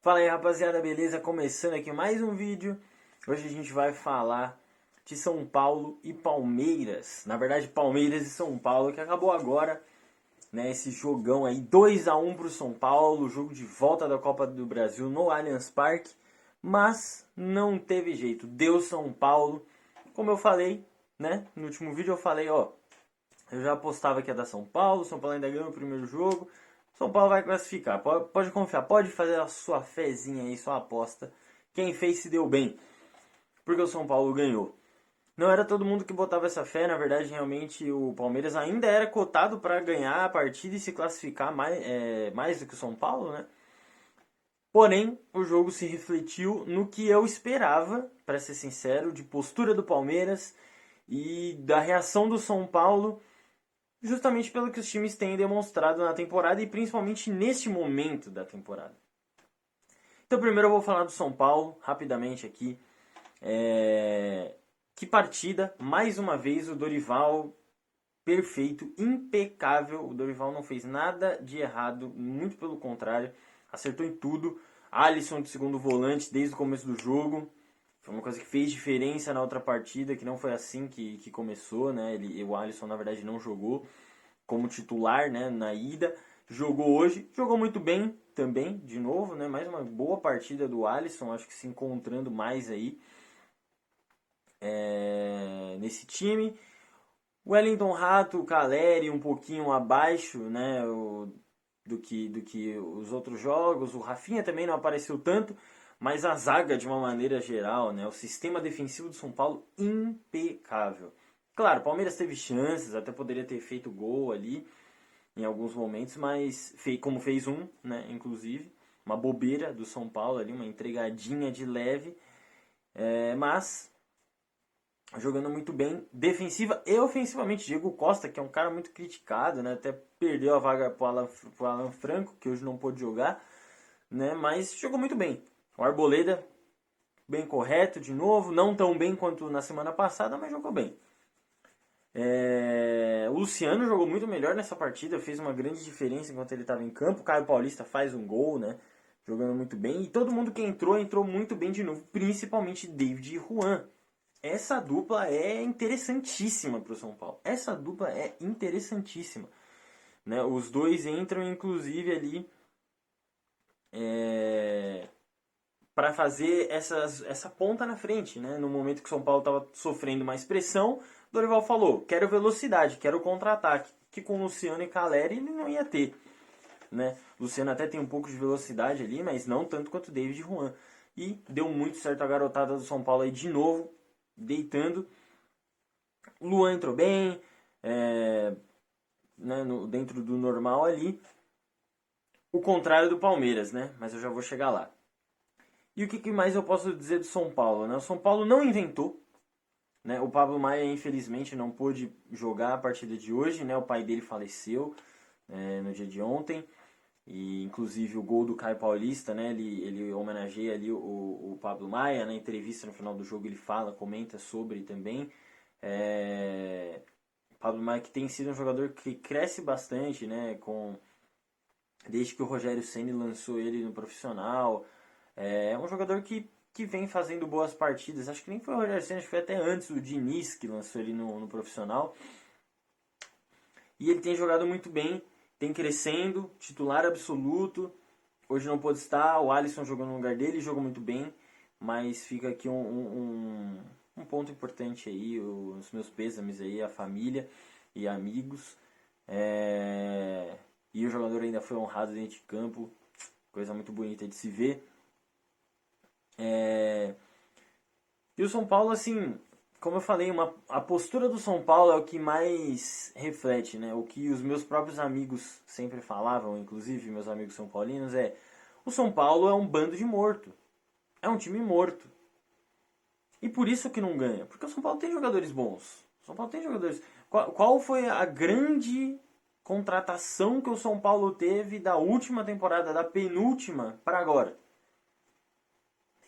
Fala aí rapaziada, beleza? Começando aqui mais um vídeo. Hoje a gente vai falar de São Paulo e Palmeiras. Na verdade, Palmeiras e São Paulo, que acabou agora, né? Esse jogão aí, 2-1 pro São Paulo, jogo de volta da Copa do Brasil no Allianz Parque. Mas não teve jeito, deu São Paulo. Como eu falei, né? No último vídeo eu falei, ó, eu já apostava que ia dar São Paulo ainda ganhou o primeiro jogo. São Paulo vai classificar, pode confiar, pode fazer a sua fezinha aí, sua aposta. Quem fez se deu bem, porque o São Paulo ganhou. Não era todo mundo que botava essa fé, na verdade, realmente o Palmeiras ainda era cotado para ganhar a partida e se classificar mais do que o São Paulo, né? Porém, o jogo se refletiu no que eu esperava, para ser sincero, de postura do Palmeiras e da reação do São Paulo, justamente pelo que os times têm demonstrado na temporada e principalmente neste momento da temporada. Então, primeiro eu vou falar do São Paulo, rapidamente aqui. Que partida, mais uma vez o Dorival perfeito, impecável. O Dorival não fez nada de errado, muito pelo contrário, acertou em tudo. Alisson de segundo volante desde o começo do jogo. Foi uma coisa que fez diferença na outra partida, que não foi assim que começou, né? O Alisson, na verdade, não jogou como titular, né, na ida. Jogou hoje, jogou muito bem também, de novo, né? Mais uma boa partida do Alisson, acho que se encontrando mais aí nesse time. Wellington Rato, Caleri um pouquinho abaixo, né, do que os outros jogos. O Rafinha também não apareceu tanto, mas a zaga de uma maneira geral, né, o sistema defensivo do São Paulo impecável. Claro, o Palmeiras teve chances, até poderia ter feito gol ali em alguns momentos, mas como fez um, né, inclusive, uma bobeira do São Paulo ali, uma entregadinha de leve, mas jogando muito bem, defensiva e ofensivamente. Diego Costa, que é um cara muito criticado, né? Até perdeu a vaga pro Alan Franco, que hoje não pôde jogar, né? Mas jogou muito bem. O Arboleda, bem correto de novo, não tão bem quanto na semana passada, mas jogou bem. O Luciano jogou muito melhor nessa partida, fez uma grande diferença enquanto ele estava em campo. O Caio Paulista faz um gol, né? Jogando muito bem. E todo mundo que entrou muito bem de novo, principalmente David e Juan. Essa dupla é interessantíssima para o São Paulo. Essa dupla é interessantíssima. Né? Os dois entram, inclusive, ali para fazer essa ponta na frente. Né? No momento que o São Paulo estava sofrendo mais pressão, Dorival falou, quero velocidade, quero contra-ataque. Que com Luciano e Caleri ele não ia ter. Né? Luciano até tem um pouco de velocidade ali, mas não tanto quanto o David e Juan. E deu muito certo a garotada do São Paulo aí de novo, deitando. Luan entrou bem, né, dentro do normal ali. O contrário do Palmeiras, né? Mas eu já vou chegar lá. E o que mais eu posso dizer do São Paulo? Né? O São Paulo não inventou. Né? O Pablo Maia, infelizmente, não pôde jogar a partida de hoje. Né? O pai dele faleceu no dia de ontem. E inclusive o gol do Caio Paulista, né? Ele homenageia ali o Pablo Maia. Na entrevista no final do jogo ele fala, comenta sobre também. Pablo Maia que tem sido um jogador que cresce bastante, né? Desde que o Rogério Ceni lançou ele no profissional. É um jogador que vem fazendo boas partidas. Acho que nem foi o Rogério Ceni, acho que foi até antes o Diniz que lançou ele no profissional. E ele tem jogado muito bem, tem crescendo, titular absoluto. Hoje não pôde estar, o Alisson jogou no lugar dele, jogou muito bem. Mas fica aqui um ponto importante aí, os meus pêsames aí, a família e amigos. E o jogador ainda foi honrado dentro de campo, coisa muito bonita de se ver. E o São Paulo, assim, como eu falei, a postura do São Paulo é o que mais reflete, né? O que os meus próprios amigos sempre falavam, inclusive meus amigos são paulinos, o São Paulo é um bando de morto. É um time morto. E por isso que não ganha. Porque o São Paulo tem jogadores bons. O São Paulo tem jogadores. Qual foi a grande contratação que o São Paulo teve da última temporada, da penúltima, para agora?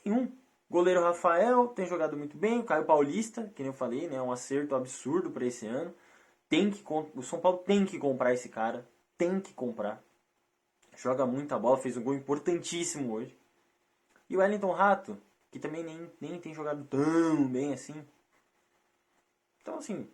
Nenhum. Goleiro Rafael tem jogado muito bem. O Caio Paulista, que nem eu falei, né, um acerto absurdo para esse ano. O São Paulo tem que comprar esse cara. Tem que comprar. Joga muita bola, fez um gol importantíssimo hoje. E o Wellington Rato, que também nem tem jogado tão bem assim. Então, assim,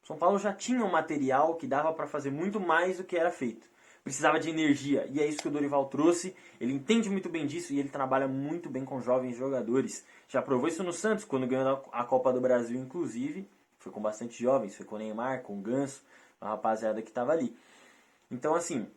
São Paulo já tinha um material que dava para fazer muito mais do que era feito. Precisava de energia, e é isso que o Dorival trouxe. Ele entende muito bem disso e ele trabalha muito bem com jovens jogadores. Já provou isso no Santos, quando ganhou a Copa do Brasil, inclusive. Foi com bastante jovens, foi com o Neymar, com o Ganso, a rapaziada que estava ali. Então, assim,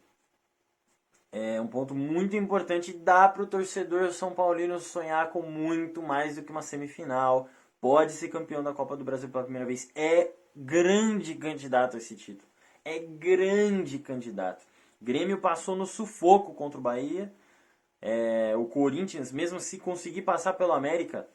é um ponto muito importante. Dá para o torcedor São Paulino sonhar com muito mais do que uma semifinal. Pode ser campeão da Copa do Brasil pela primeira vez. É grande candidato a esse título. É grande candidato. Grêmio passou no sufoco contra o Bahia. O Corinthians, mesmo se conseguir passar pelo América,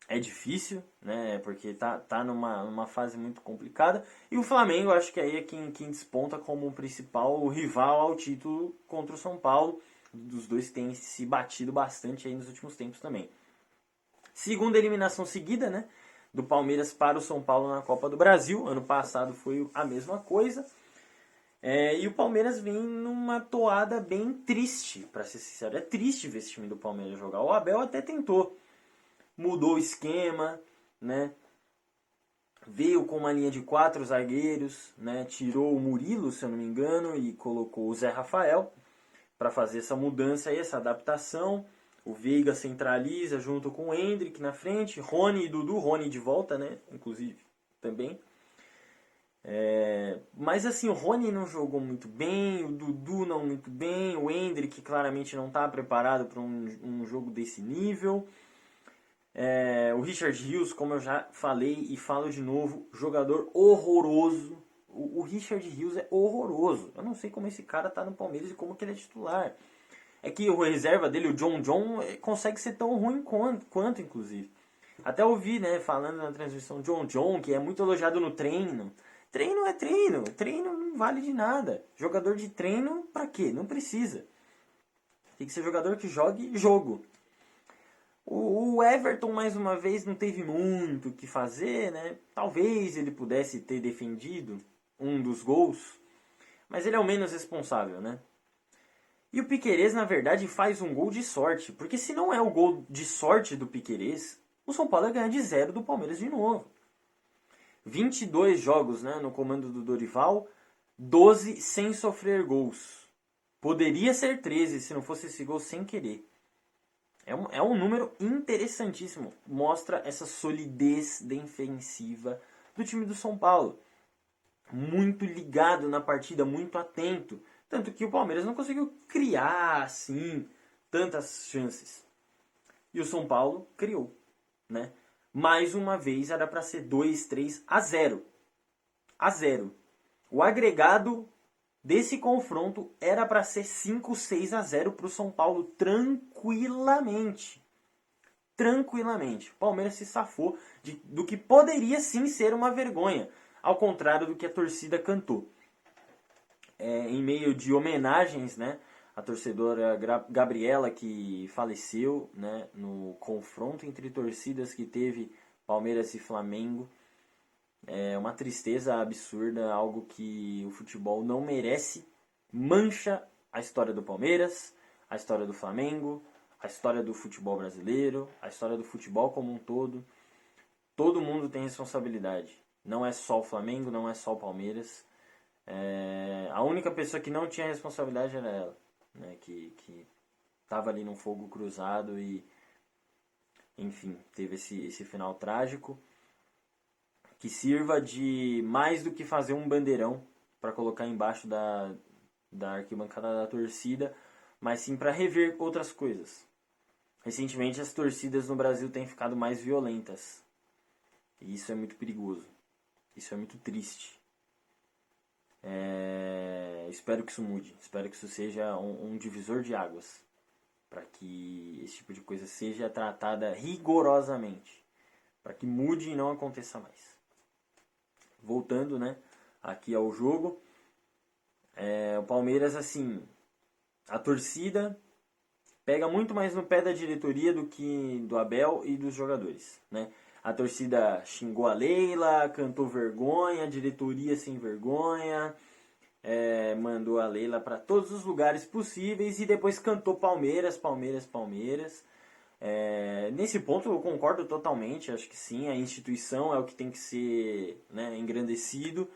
é difícil, né? Porque tá numa fase muito complicada. E o Flamengo, acho que aí é quem desponta como o principal rival ao título contra o São Paulo. Dos dois que têm se batido bastante aí nos últimos tempos também. Segunda eliminação seguida, né? Do Palmeiras para o São Paulo na Copa do Brasil. Ano passado foi a mesma coisa. E o Palmeiras vem numa toada bem triste, para ser sincero. É triste ver esse time do Palmeiras jogar. O Abel até tentou. Mudou o esquema, né? Veio com uma linha de 4 zagueiros, né? Tirou o Murilo, se eu não me engano, e colocou o Zé Rafael para fazer essa mudança e essa adaptação. O Veiga centraliza junto com o Endrick na frente. Rony e Dudu, Rony de volta, né? Inclusive, também. Mas assim, o Rony não jogou muito bem, o Dudu não muito bem, o Endrick claramente não está preparado para um jogo desse nível. O Richard Rios, como eu já falei e falo de novo, jogador horroroso. O Richard Rios é horroroso. Eu não sei como esse cara tá no Palmeiras e como que ele é titular. É que o reserva dele, o John, consegue ser tão ruim quanto inclusive. Até ouvi, né, falando na transmissão, John, que é muito elogiado no treino. Treino é treino. Treino não vale de nada. Jogador de treino, pra quê? Não precisa. Tem que ser jogador que jogue jogo. O Everton, mais uma vez, não teve muito o que fazer, né? Talvez ele pudesse ter defendido um dos gols. Mas ele é o menos responsável, né? E o Piquerez, na verdade, faz um gol de sorte. Porque se não é o gol de sorte do Piquerez, o São Paulo ia ganhar de 0 do Palmeiras de novo. 22 jogos, né, no comando do Dorival, 12 sem sofrer gols. Poderia ser 13 se não fosse esse gol sem querer. É um número interessantíssimo. Mostra essa solidez defensiva do time do São Paulo. Muito ligado na partida, muito atento. Tanto que o Palmeiras não conseguiu criar, assim, tantas chances. E o São Paulo criou, né? Mais uma vez era para ser 2-3-0. A 0. O agregado desse confronto era para ser 5-6-0 para o São Paulo tranquilamente. Tranquilamente. O Palmeiras se safou do que poderia sim ser uma vergonha. Ao contrário do que a torcida cantou. Em meio de homenagens, né? A torcedora Gabriela, que faleceu, né, no confronto entre torcidas que teve Palmeiras e Flamengo. É uma tristeza absurda, algo que o futebol não merece. Mancha a história do Palmeiras, a história do Flamengo, a história do futebol brasileiro, a história do futebol como um todo. Todo mundo tem responsabilidade. Não é só o Flamengo, não é só o Palmeiras. A única pessoa que não tinha responsabilidade era ela, né, que estava ali num fogo cruzado e, enfim, teve esse final trágico. Que sirva de mais do que fazer um bandeirão para colocar embaixo da arquibancada da torcida, mas sim para rever outras coisas. Recentemente as torcidas no Brasil têm ficado mais violentas. E isso é muito perigoso. Isso é muito triste. Espero que isso mude. Espero que isso seja um divisor de águas. Para que esse tipo de coisa seja tratada rigorosamente. Para que mude e não aconteça mais. Voltando, né, aqui ao jogo. O Palmeiras, assim, a torcida pega muito mais no pé da diretoria do que do Abel e dos jogadores, né? A torcida xingou a Leila, cantou vergonha, a diretoria sem vergonha, mandou a Leila para todos os lugares possíveis e depois cantou Palmeiras, Palmeiras, Palmeiras. Nesse ponto eu concordo totalmente, acho que sim, a instituição é o que tem que ser, né, engrandecido.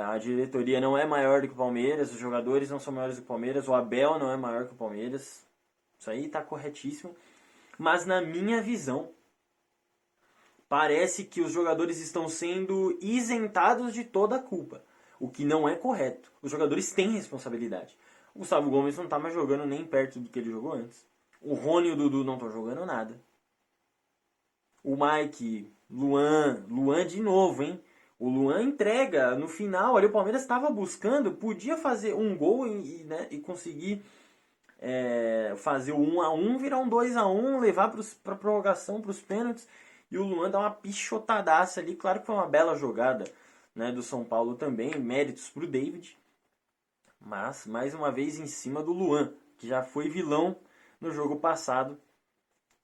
A diretoria não é maior do que o Palmeiras, os jogadores não são maiores do que o Palmeiras, o Abel não é maior que o Palmeiras. Isso aí está corretíssimo. Mas na minha visão, parece que os jogadores estão sendo isentados de toda a culpa, o que não é correto. Os jogadores têm responsabilidade. O Gustavo Gomes não está mais jogando nem perto do que ele jogou antes. O Rony e o Dudu não estão jogando nada. O Mike, Luan de novo, hein? O Luan entrega no final, ali o Palmeiras estava buscando, podia fazer um gol e conseguir fazer o 1-1, virar um 2-1, levar para prorrogação, para os pênaltis, e o Luan dá uma pichotadaça ali. Claro que foi uma bela jogada, né, do São Paulo também, méritos para o David, mas mais uma vez em cima do Luan, que já foi vilão no jogo passado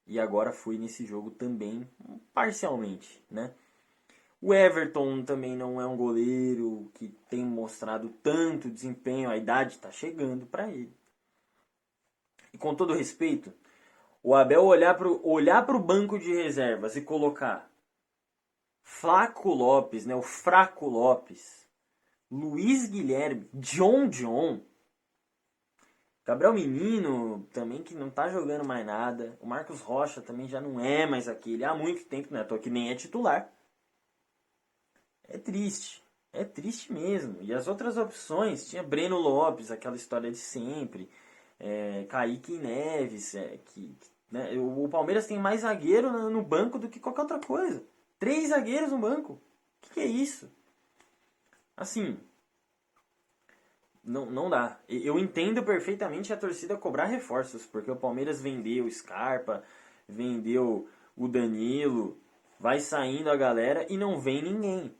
e agora foi nesse jogo também, parcialmente, né? O Everton também não é um goleiro que tem mostrado tanto desempenho, a idade está chegando para ele. E com todo respeito, o Abel olhar para o banco de reservas e colocar Flaco Lopes, né, o Fraco Lopes, Luiz Guilherme, John, Gabriel Menino também, que não está jogando mais nada, o Marcos Rocha também já não é mais aquele há muito tempo, né, que nem é titular. É triste mesmo. E as outras opções, tinha Breno Lopes, aquela história de sempre, Kaique Neves, né? O Palmeiras tem mais zagueiro no banco do que qualquer outra coisa. 3 zagueiros no banco. O que é isso? Assim, não dá. Eu entendo perfeitamente a torcida cobrar reforços, porque o Palmeiras vendeu o Scarpa, vendeu o Danilo, vai saindo a galera e não vem ninguém.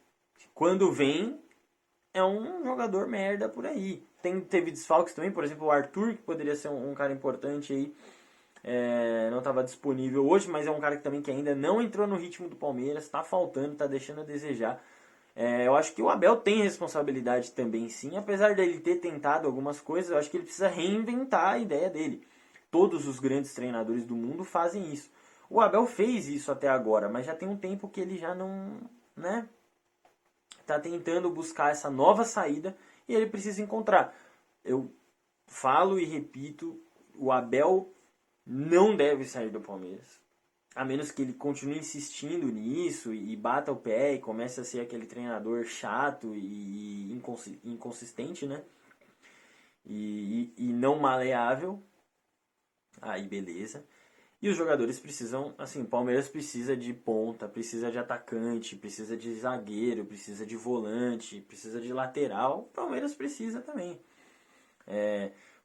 Quando vem, é um jogador merda por aí. Teve desfalques também, por exemplo, o Arthur, que poderia ser um cara importante aí, não estava disponível hoje, mas é um cara que ainda não entrou no ritmo do Palmeiras, está faltando, está deixando a desejar. Eu acho que o Abel tem responsabilidade também, sim, apesar dele ter tentado algumas coisas, eu acho que ele precisa reinventar a ideia dele. Todos os grandes treinadores do mundo fazem isso. O Abel fez isso até agora, mas já tem um tempo que ele já não, né, está tentando buscar essa nova saída e ele precisa encontrar. Eu falo e repito, o Abel não deve sair do Palmeiras. A menos que ele continue insistindo nisso e bata o pé e comece a ser aquele treinador chato e inconsistente, né? E não maleável. Aí beleza. E os jogadores precisam, assim, o Palmeiras precisa de ponta, precisa de atacante, precisa de zagueiro, precisa de volante, precisa de lateral. O Palmeiras precisa também.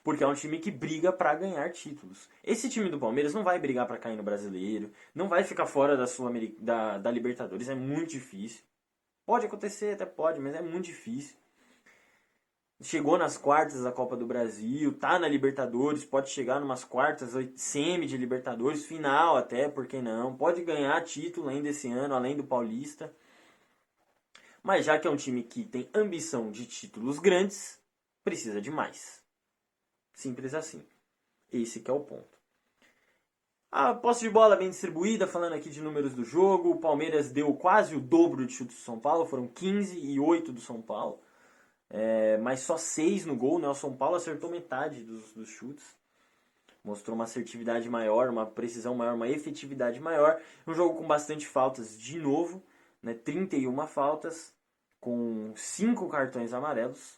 Porque é um time que briga para ganhar títulos. Esse time do Palmeiras não vai brigar para cair no Brasileiro, não vai ficar fora da Libertadores, é muito difícil. Pode acontecer, até pode, mas é muito difícil. Chegou nas quartas da Copa do Brasil, tá na Libertadores, pode chegar numas quartas, semi de Libertadores, final até, por que não? Pode ganhar título ainda esse ano, além do Paulista. Mas já que é um time que tem ambição de títulos grandes, precisa de mais. Simples assim. Esse que é o ponto. A posse de bola bem distribuída, falando aqui de números do jogo, o Palmeiras deu quase o dobro de chutes do São Paulo, foram 15 e 8 do São Paulo. Mas só 6 no gol, né? O São Paulo acertou metade dos chutes. Mostrou uma assertividade maior, uma precisão maior, uma efetividade maior. Um jogo com bastante faltas de novo, né? 31 faltas, com 5 cartões amarelos.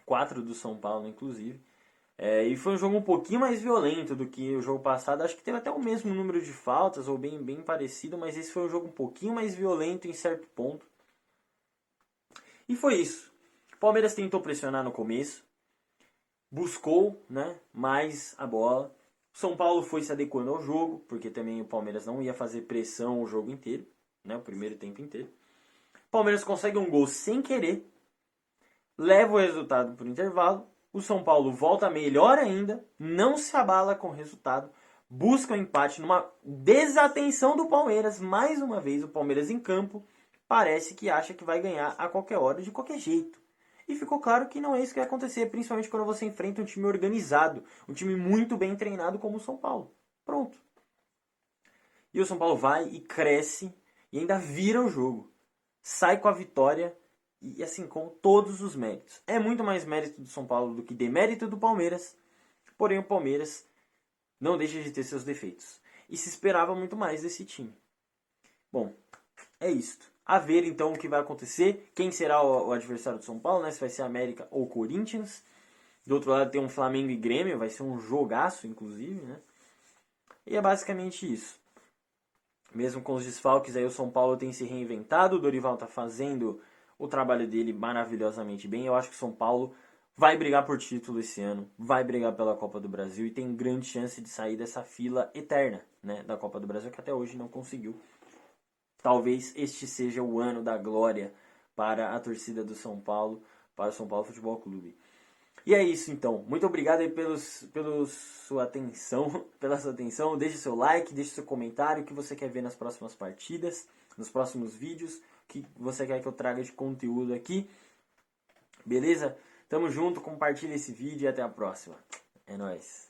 4 do São Paulo, inclusive. E foi um jogo um pouquinho mais violento do que o jogo passado. Acho que teve até o mesmo número de faltas, ou bem parecido, mas esse foi um jogo um pouquinho mais violento em certo ponto. E foi isso. O Palmeiras tentou pressionar no começo, buscou, né, mais a bola. O São Paulo foi se adequando ao jogo, porque também o Palmeiras não ia fazer pressão o jogo inteiro, né, o primeiro tempo inteiro. O Palmeiras consegue um gol sem querer, leva o resultado para o intervalo. O São Paulo volta melhor ainda, não se abala com o resultado, busca o empate numa desatenção do Palmeiras. Mais uma vez, o Palmeiras em campo parece que acha que vai ganhar a qualquer hora, de qualquer jeito. E ficou claro que não é isso que vai acontecer, principalmente quando você enfrenta um time organizado, um time muito bem treinado como o São Paulo. Pronto. E o São Paulo vai e cresce e ainda vira o jogo. Sai com a vitória e assim, com todos os méritos. É muito mais mérito do São Paulo do que demérito do Palmeiras. Porém, o Palmeiras não deixa de ter seus defeitos. E se esperava muito mais desse time. Bom, é isto. A ver então o que vai acontecer. Quem será o adversário do São Paulo, né? Se vai ser América ou Corinthians. Do outro lado tem um Flamengo e Grêmio. Vai ser um jogaço, inclusive, né? E é basicamente isso. Mesmo com os desfalques, aí o São Paulo tem se reinventado. O Dorival está fazendo o trabalho dele maravilhosamente bem. Eu acho que o São Paulo vai brigar por título esse ano, vai brigar pela Copa do Brasil e tem grande chance de sair dessa fila eterna, né, da Copa do Brasil, que até hoje não conseguiu. Talvez este seja o ano da glória para a torcida do São Paulo, para o São Paulo Futebol Clube. E é isso então. Muito obrigado aí pela sua atenção. Deixe seu like, deixe seu comentário, o que você quer ver nas próximas partidas, nos próximos vídeos, o que você quer que eu traga de conteúdo aqui. Beleza? Tamo junto, compartilha esse vídeo e até a próxima. É nóis.